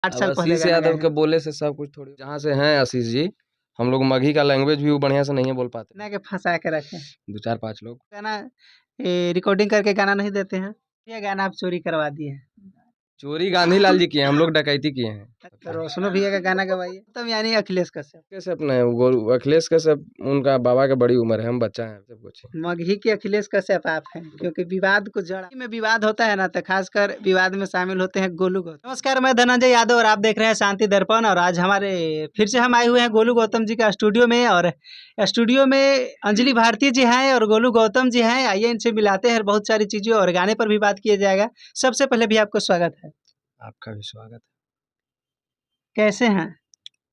8 अब साल पहले आशीष गाना यादव गाए के बोले से सब कुछ थोड़ी जहाँ से हैं आशीष जी, हम लोग मगही का लैंग्वेज भी वो बढ़िया से नहीं बोल पाते। ना के फंसा के रखे 2-4-5 लोग गाना रिकॉर्डिंग करके गाना नहीं देते हैं। ये गाना आप चोरी करवा दिए हैं। चोरी गांधी लाल जी किए हैं, हम लोग डकैती किए हैं। तो रोशनो भैया का गाना गवाइए तब, यानी अखिलेश कश्यप कैसे अपने अखिलेश कश्यप उनका बाबा का बड़ी उम्र है, हम बच्चा हैं सब कुछ। मगही के अखिलेश कश्यप आप हैं, क्योंकि विवाद को जड़ में विवाद होता है ना, तो खासकर विवाद में शामिल होते हैं गोलू गौतम। नमस्कार, मैं धनंजय यादव और आप देख रहे हैं शांति दर्पण। और आज हमारे फिर से हम आए हुए हैं गोलू गौतम जी का स्टूडियो में, और स्टूडियो में अंजलि भारती जी हैं और गोलू गौतम जी हैं। आइए इनसे मिलाते हैं बहुत सारी चीज़ें, और गाने पर भी बात किया जाएगा। सबसे पहले भी आपको स्वागत है। आपका भी स्वागत है। कैसे हैं?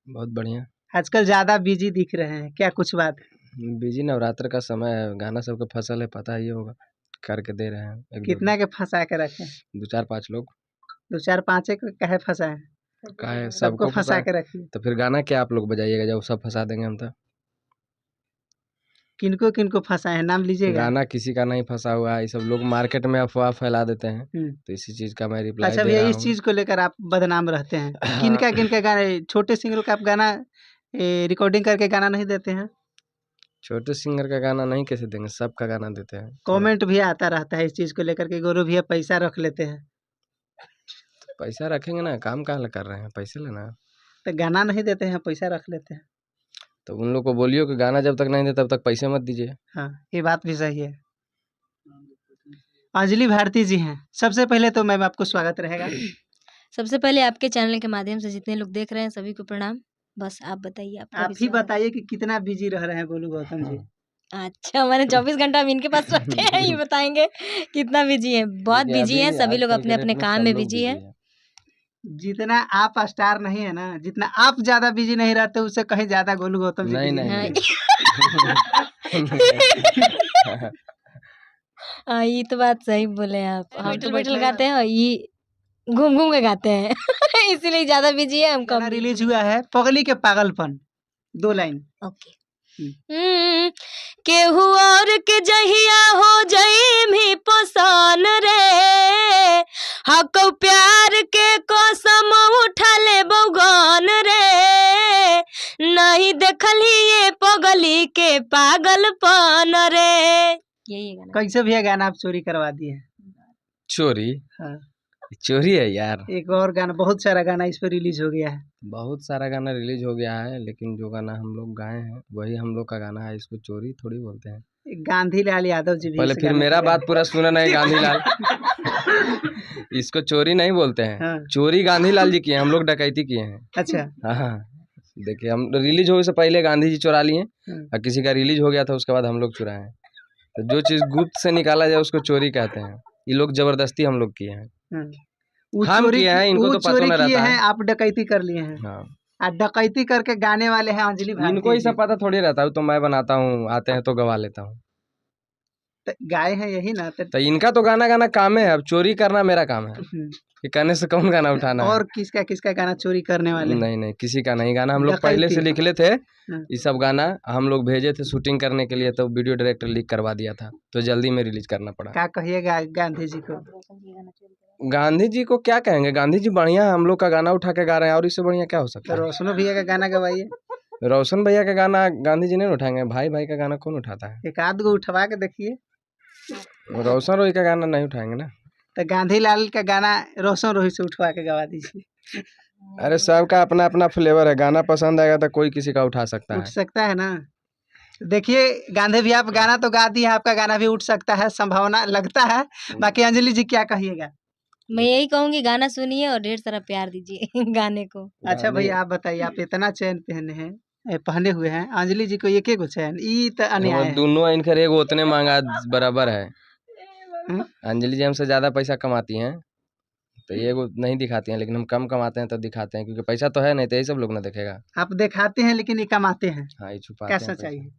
बहुत बढ़िया। आजकल ज्यादा बिजी दिख रहे हैं, क्या कुछ बात है? बिजी, नवरात्र का समय है, गाना सबको फसल है, पता ही होगा, करके दे रहे हैं। एक कितना के फंसा के रखे? 2-4-5 लोग। 2-4-5 को कहे फंसा है? काहे सबको फंसा के रखिए। तो फिर गाना क्या आप लोग बजाइएगा जब सब फंसा देंगे हम तो। किनको किनको फंसा है, नाम लीजिएगा। गाना किसी का नहीं फंसा हुआ है, ये सब लोग मार्केट में अफवाह फैला देते हैं, तो इसी चीज का मैं रिप्लाई अच्छा दे भैया, रहा इस हूँ। चीज को लेकर आप बदनाम रहते हैं। हाँ। किनका गाना, छोटे सिंगरों का आप गाना रिकॉर्डिंग करके गाना नहीं देते हैं? छोटे सिंगर का गाना नहीं कैसे देंगे, सबका गाना देते हैं। कमेंट भी आता रहता है इस चीज को लेकर के, गोलू भैया पैसा रख लेते हैं। पैसा रखेंगे ना, काम कहाँ कर रहे हैं, पैसे लेना। तो गाना नहीं देते हैं, पैसा रख लेते हैं। तो उन लोग को बोलियो कि गाना जब तक नहीं दे तब तक पैसे मत दीजिए। हाँ, ये बात भी सही है। अंजलि भारती जी हैं, सबसे पहले तो मैम आपको स्वागत रहेगा। सबसे पहले आपके चैनल के माध्यम से जितने लोग देख रहे हैं सभी को प्रणाम। बस आप बताइए, आपका आप भी ही स्वागत है। बताइए कि कितना बिजी रह रहे हैं गोलू गौतम जी। अच्छा, मैंने 24 घंटा हम इनके पास रखते हैं, ये बताएंगे कितना बिजी है। बहुत देखिए, बिजी हैं, अभी सभी लोग आजकल अपने के अपने डेट में काम सब में लोग बिजी है। जितना आप स्टार नहीं है ना, जितना आप ज्यादा बिजी नहीं रहते, उससे कहीं ज्यादा गोलू गौतम जी नहीं busy नहीं, हाँ। हाँ, ये तो बात सही बोले आप। हम बैठल तो बैठल बैठल गाते हैं और ये घूम घूम के गाते हैं इसीलिए ज्यादा बिजी है, हम कम गाना रिलीज हुआ है पगली के पागलपन, 2 लाइन। ओके। केहू और के जहिया हो जाई भी पसान रे, हको प्यार के कसम उठा ले बौगन रे, नहीं देखली ये पगली के पागलपन रे। यही गाना। कैसे भी गाना आप चोरी करवा दिए हैं? चोरी? हाँ, चोरी है यार। एक और गाना, बहुत सारा गाना इस पर रिलीज हो गया है। बहुत सारा गाना रिलीज हो गया है, लेकिन जो गाना हम लोग गाए हैं वही हम लोग का गाना है, इसको चोरी थोड़ी बोलते हैं। गांधी लाल यादव जी भी पहले इस फिर गाने मेरा पे बात पूरा सुना नहीं, गांधी लाल इसको चोरी नहीं बोलते हैं। हाँ। चोरी गांधी लाल जी किए हैं, हम लोग डकैती किए हैं। अच्छा। हाँ, देखिए हम रिलीज होने से पहले गांधी जी चुरा लिए, हाँ। और किसी का रिलीज हो गया था उसके बाद हम लोग चुराए हैं। तो जो चीज गुप्त से निकाला जाए उसको चोरी कहते हैं। ये लोग जबरदस्ती हम लोग किए हैं। हाँ। वो हम चोरी किए हैं, इनको तो पता चोरी नहीं किए रहता हैं, है। आप डकैती कर लिए हैं। हाँ, आ डकैती करके गाने वाले हैं अंजलि इनको भारती ही जी। सब पता थोड़ी रहता है, तो मैं बनाता हूँ, आते हैं तो गवा लेता हूँ। तो गाए हैं यही ना, तो इनका तो गाना गाना काम है, अब चोरी करना मेरा काम है। कि कहने से कौन गाना उठाना है। और किसका किसका गाना चोरी करने वाले हैं? नहीं नहीं, किसी का नहीं गाना, हम लोग पहले से लिख ले थे। ये सब गाना हम लोग भेजे थे शूटिंग करने के लिए, तो वीडियो डायरेक्टर लिख करवा दिया था, तो जल्दी में रिलीज करना पड़ा। क्या कहिएगा गांधी जी को? गांधी जी को क्या कहेंगे, गांधी जी बढ़िया है, हम लोग का गाना उठा के गा रहे हैं, और इससे बढ़िया क्या हो सकता तो है। रोशनो भैया का गाना गवाइए। रोशन भैया का गाना गांधी जी नहीं उठाएंगे, भाई भाई का गाना कौन उठाता है। एक आध गो उठवा के देखिए। रोशन रोही का गाना नहीं उठाएंगे ना। तो गांधी लाल का गाना रोशन रोही से उठवा के गवा दीजिए। अरे सबका अपना अपना फ्लेवर है, गाना पसंद आएगा तो कोई किसी का उठा सकता उठ है। सकता है ना। देखिए गांधी भी, आप गाना तो गा दिए, आपका गाना भी उठ सकता है, संभावना लगता है। बाकी अंजलि जी क्या कहिएगा? मैं यही कहूंगी, गाना सुनिए और ढेर सारा प्यार दीजिए गाने को। अच्छा भैया, आप बताइए, आप इतना चैन पहने हैं, पहने हुए हैं, अंजलि जी को एक गो चैन, ई तो अन्याय है। दोनों इनकर एक उतने मांगा बराबर है। हम्म? अंजलि जी हमसे ज्यादा पैसा कमाती हैं, तो ये वो नहीं दिखाती हैं, लेकिन हम कम कमाते हैं तो दिखाते हैं, क्योंकि पैसा तो है नहीं, तो यही सब लोग ना देखेगा। आप दिखाते हैं लेकिन ये कमाते हैं, हाँ, ये छुपाते क्या हैं सच्चाई है?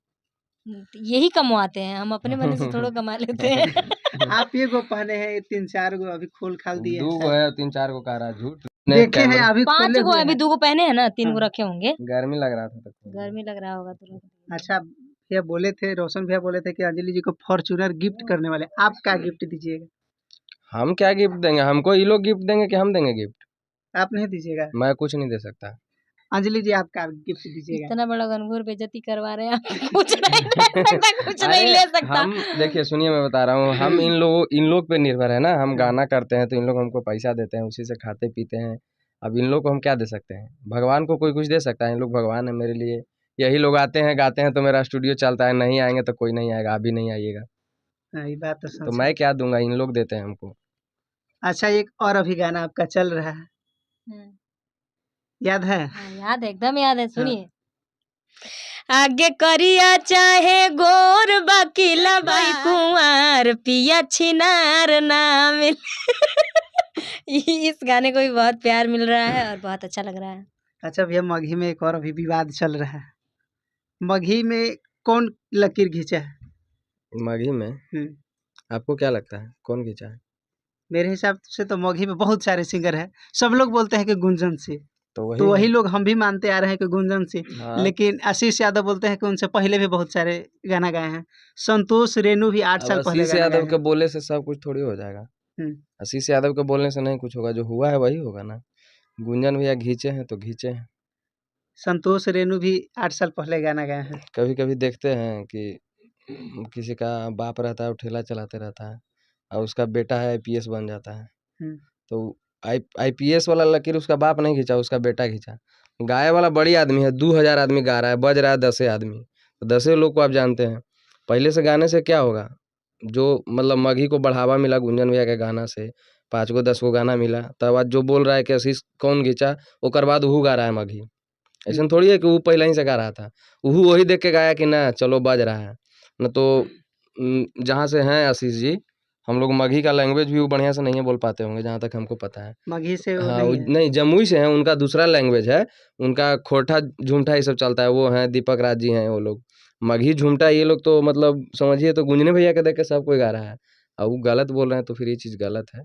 यही कमवाते हैं, हम अपने मनी से थोड़ा कमा लेते हैं। आप ये गो पहने हैं, 3-4 गो अभी खोल खाल दिए दो गो हैं। है, 3-4 गो कह रहा है, झूठ। देखे हैं अभी 5 खोले गो हुए अभी हैं। 2 गो पहने हैं ना, 3 गो हाँ। रखे होंगे। गर्मी लग रहा था तो गर्मी लग रहा होगा तो। अच्छा भैया बोले थे, रोशन भैया बोले थे कि अंजलि जी को फॉर्च्यूनर गिफ्ट करने वाले, आप क्या गिफ्ट दीजिएगा? हम क्या गिफ्ट देंगे, हमको ये लोग गिफ्ट देंगे कि हम देंगे गिफ्ट। आप नहीं दीजिएगा? मैं कुछ नहीं दे सकता। अंजलि जी आपका गिफ्ट दीजिएगा। इतना बड़ा घनघोर बेइज्जती करवा रहे हैं आप। कुछ नहीं ले सकता, कुछ नहीं ले सकता। हम देखिए सुनिए मैं बता रहा हूँ, हम इन लोग पे निर्भर है ना। हम गाना करते हैं तो इन लोग हमको पैसा देते हैं, उसी से खाते पीते हैं। अब इन लोग को हम क्या दे सकते हैं? भगवान को कोई कुछ दे सकता है? इन लोग भगवान है मेरे लिए। यही लोग आते हैं गाते हैं तो मेरा स्टूडियो चलता है, नहीं आएंगे तो कोई नहीं आएगा, आप भी नहीं आइएगा। ये बात तो तो सच है। मैं क्या दूंगा, इन लोग देते हैं हमको। अच्छा, एक और अभी गाना आपका चल रहा है, याद है? हाँ, याद है, एकदम याद है, सुनिए। आगे करिया चाहे गोर बाकी लबाई कुंवर पिया छिनार ना मिल। इस गाने को भी बहुत प्यार मिल रहा है और बहुत अच्छा लग रहा है। अच्छा भैया, मगही में एक और अभी विवाद चल रहा है। मगही में कौन लकीर खींचा है? मगही में आपको क्या लगता है कौन खींचा है? मेरे हिसाब से तो मगही में बहुत सारे सिंगर हैं, सब लोग बोलते हैं कि गुंजन सिंह, तो तो वही लोग हम भी मानते आ रहे हैं कि गुंजन सिंह। हाँ। लेकिन आशीष यादव बोलते हैं कि उनसे पहले भी बहुत सारे गाना गाए हैं। संतोष रेणु भी 8 साल पहले आशीष गाना गाए यादव के हैं। बोले से सब कुछ थोड़ी हो जाएगा। आशीष यादव के बोलने से नहीं कुछ होगा, जो हुआ है वही होगा ना। गुंजन भैया घींचे हैं तो घींचे हैं। संतोष रेणु भी 8 साल पहले गाना गाए हैं। कभी कभी देखते हैं कि किसी का बाप रहता है वो ठेला चलाते रहता है और उसका बेटा है आईपीएस बन जाता है, तो आईपीएस वाला लकीर उसका बाप नहीं खींचा, उसका बेटा खींचा। गाय वाला बड़ी आदमी है, 2000 आदमी गा रहा है, बज रहा है 10 आदमी, तो 10 लोग को आप जानते हैं। पहले से गाने से क्या होगा? जो मतलब मगही को बढ़ावा मिला गुंजन भैया के गाना से, 5 गो 10 गो गाना मिला, तब आज जो बोल रहा है कि आशीष कौन खींचा, ओकर बाद वह गा रहा है मगही। ऐसा थोड़ी है कि वो पहले ही से गा रहा था, वह वही देख के गाया कि ना चलो बज रहा है। न तो जहाँ से हैं आशीष जी, हम लोग मगही का लैंग्वेज भी वो बढ़िया से नहीं बोल पाते होंगे जहाँ तक हमको पता है। मगही से वो हाँ, नहीं है। नहीं जमुई से हैं, उनका दूसरा लैंग्वेज है, उनका खोरठा झूमठा ये सब चलता है। वो हैं दीपक राज जी हैं वो लोग, मगही झूमठा ये लोग तो मतलब समझिए तो गुंजने भैया के देख के सब कोई गा रहा है, और वो गलत बोल रहे हैं तो फिर ये चीज़ गलत है।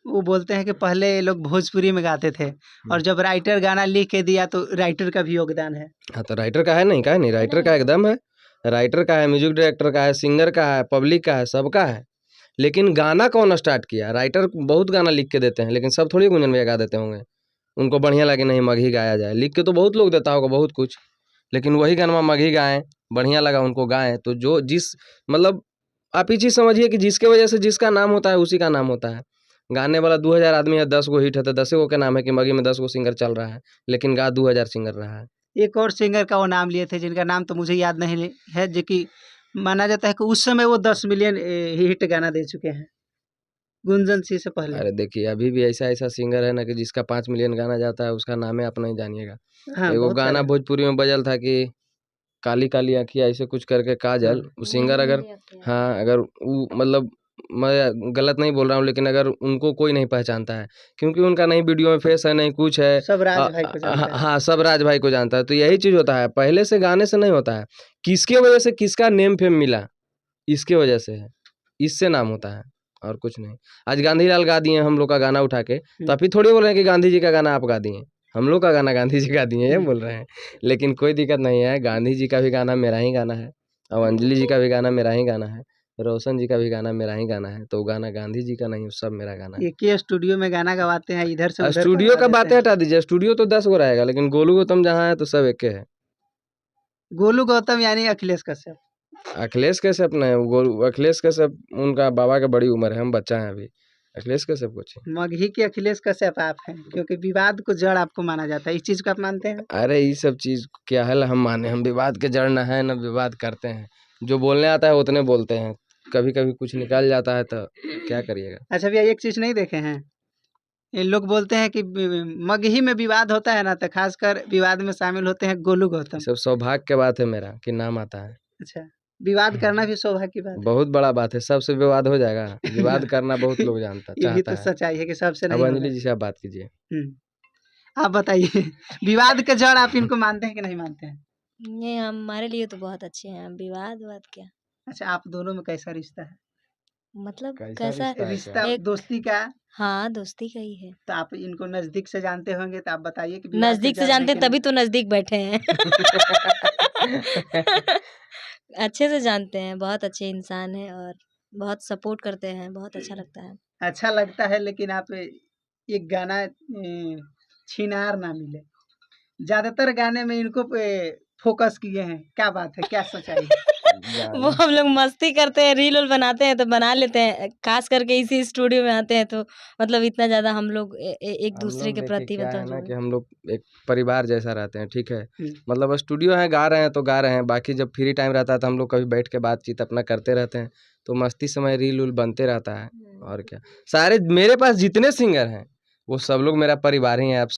वो बोलते हैं कि पहले ये लोग भोजपुरी में गाते थे और जब राइटर गाना लिख के दिया तो राइटर का भी योगदान है। हाँ तो राइटर का है, नहीं का है नहीं, राइटर का एकदम है, राइटर का है, म्यूजिक डायरेक्टर का है, सिंगर का है, पब्लिक का है, सबका है। लेकिन गाना कौन स्टार्ट किया? राइटर बहुत गाना लिख के देते हैं, लेकिन सब थोड़ी गुंजन भैया गा देते होंगे। उनको बढ़िया लगे नहीं मगही गाया जाए, लिख के तो बहुत लोग देता होगा बहुत कुछ, लेकिन वही गाना मगही गाएं, बढ़िया लगा उनको गाएं, तो जो जिस मतलब आप ये चीज़ समझिए कि जिसके वजह से जिसका नाम होता है उसी का नाम होता है। गाने वाला 2000 आदमी है, 10 गो हिट है, तो 10 गो के नाम है कि मगही में 10 गो सिंगर चल रहा है, लेकिन गा 2000 सिंगर रहा है। एक और सिंगर का वो नाम लिए थे जिनका नाम तो मुझे याद नहीं है, जो कि माना जाता है कि उस समय वो 10 मिलियन हिट गाना दे चुके हैं गुंजन सिंह से पहले। अरे देखिए अभी भी ऐसा सिंगर है ना कि जिसका 5 मिलियन गाना जाता है, उसका नाम है आप नहीं जानिएगा। हाँ, एगो बहुत गाना सारे। भोजपुरी में बजल था कि काली काली आँखियाँ ऐसे कुछ करके काजल, वो सिंगर अगर हाँ अगर वो मतलब मैं गलत नहीं बोल रहा हूँ, लेकिन अगर उनको कोई नहीं पहचानता है क्योंकि उनका नहीं वीडियो में फेस है नहीं कुछ है, सब राज भाई को जानता है। हाँ सब राज भाई को जानता है। तो यही चीज़ होता है, पहले से गाने से नहीं होता है, किसके वजह से किसका नेम फेम मिला इसके वजह से है, इससे नाम होता है और कुछ नहीं। आज गांधी लाल गा दिए हम लोग का गाना उठा के, तो आप ही थोड़ी बोल रहे हैं कि गांधी जी का गाना आप गा दिए, हम लोग का गाना गांधी जी गा दिए ये बोल रहे हैं। लेकिन कोई दिक्कत नहीं है, गांधी जी का भी गाना मेरा ही गाना है, और अंजलि जी का भी गाना मेरा ही गाना है, रोशन जी का भी गाना मेरा ही गाना है, तो वो गाना गांधी जी का नहीं, सब मेरा गाना है। एक ही स्टूडियो में गाना गवाते हैं, इधर से उधर स्टूडियो का करवा बातें देते हटा दीजिए, स्टूडियो तो 10 गो रहेगा, लेकिन गोलू गौतम जहाँ है तो सब एक है। हैं। गोलू गौतम यानी अखिलेश कश्यप। अखिलेश कश्यप नहीं, अखिलेश कश्यप उनका बाबा का बड़ी उम्र है, हम बच्चा हैं अभी, अखिलेश कश्यप कुछ। मगही के अखिलेश कश्यप आप हैं, क्योंकि विवाद को जड़ आपको माना जाता है, इस चीज को आप मानते हैं? अरे ये सब चीज क्या है हम माने, हम विवाद के जड़ न है न विवाद करते हैं, जो बोलने आता है उतने बोलते हैं, कभी कभी कुछ निकल जाता है तो क्या करिएगा। अच्छा भैया, एक चीज नहीं देखे हैं, ये लोग बोलते हैं कि मगही में विवाद होता है ना, तो खासकर विवाद में शामिल होते हैं गोलू गौतम। सब सौभाग्य की बात है मेरा कि नाम आता है। अच्छा, विवाद करना भी सौभाग्य की बात है। बहुत बड़ा बात है, सबसे विवाद हो जाएगा, विवाद करना बहुत लोग जानता ये भी चाहता तो है। सच्चाई है कि सबसे अब नहीं अंजलि होगा। जी से आप बात कीजिए। आप बताइए, विवाद के जड़ आप इनको मानते हैं कि नहीं मानते हैं? ये हमारे लिए तो बहुत अच्छे हैं, विवाद क्या। अच्छा, आप दोनों में कैसा रिश्ता है? मतलब कैसा कैसा रिश्ता है रिश्ता एक दोस्ती का? हाँ, दोस्ती का ही है। तो आप इनको नजदीक से जानते होंगे, तो आप बताइए कि विवाद के नजदीक से जड़ है जानते कि तभी नहीं? तो नजदीक बैठे हैं। अच्छे से जानते हैं, बहुत अच्छे इंसान है और बहुत सपोर्ट करते हैं, बहुत अच्छा लगता है। अच्छा लगता है, लेकिन आप एक गाना छिनार ना मिले। ज्यादातर गाने में इनको फोकस किए हैं, क्या बात है, क्या सच्चाई है? वो हम लोग मस्ती करते हैं, रील उल बनाते हैं तो बना लेते हैं, खास करके इसी स्टूडियो में आते हैं तो मतलब इतना ज्यादा हम लोग एक हम दूसरे लोग के देखिए प्रति क्या है मतलब ना जो कि हम लोग एक परिवार जैसा रहते हैं, ठीक है। हम्म। मतलब स्टूडियो है, गा रहे हैं तो गा रहे हैं, बाकी जब फ्री टाइम रहता है तो हम लोग कभी बैठ के बातचीत अपना करते रहते हैं, तो मस्ती समय रील उल बनते रहता है। और क्या, सारे मेरे पास जितने सिंगर हैं वो सब लोग मेरा परिवार ही है। आप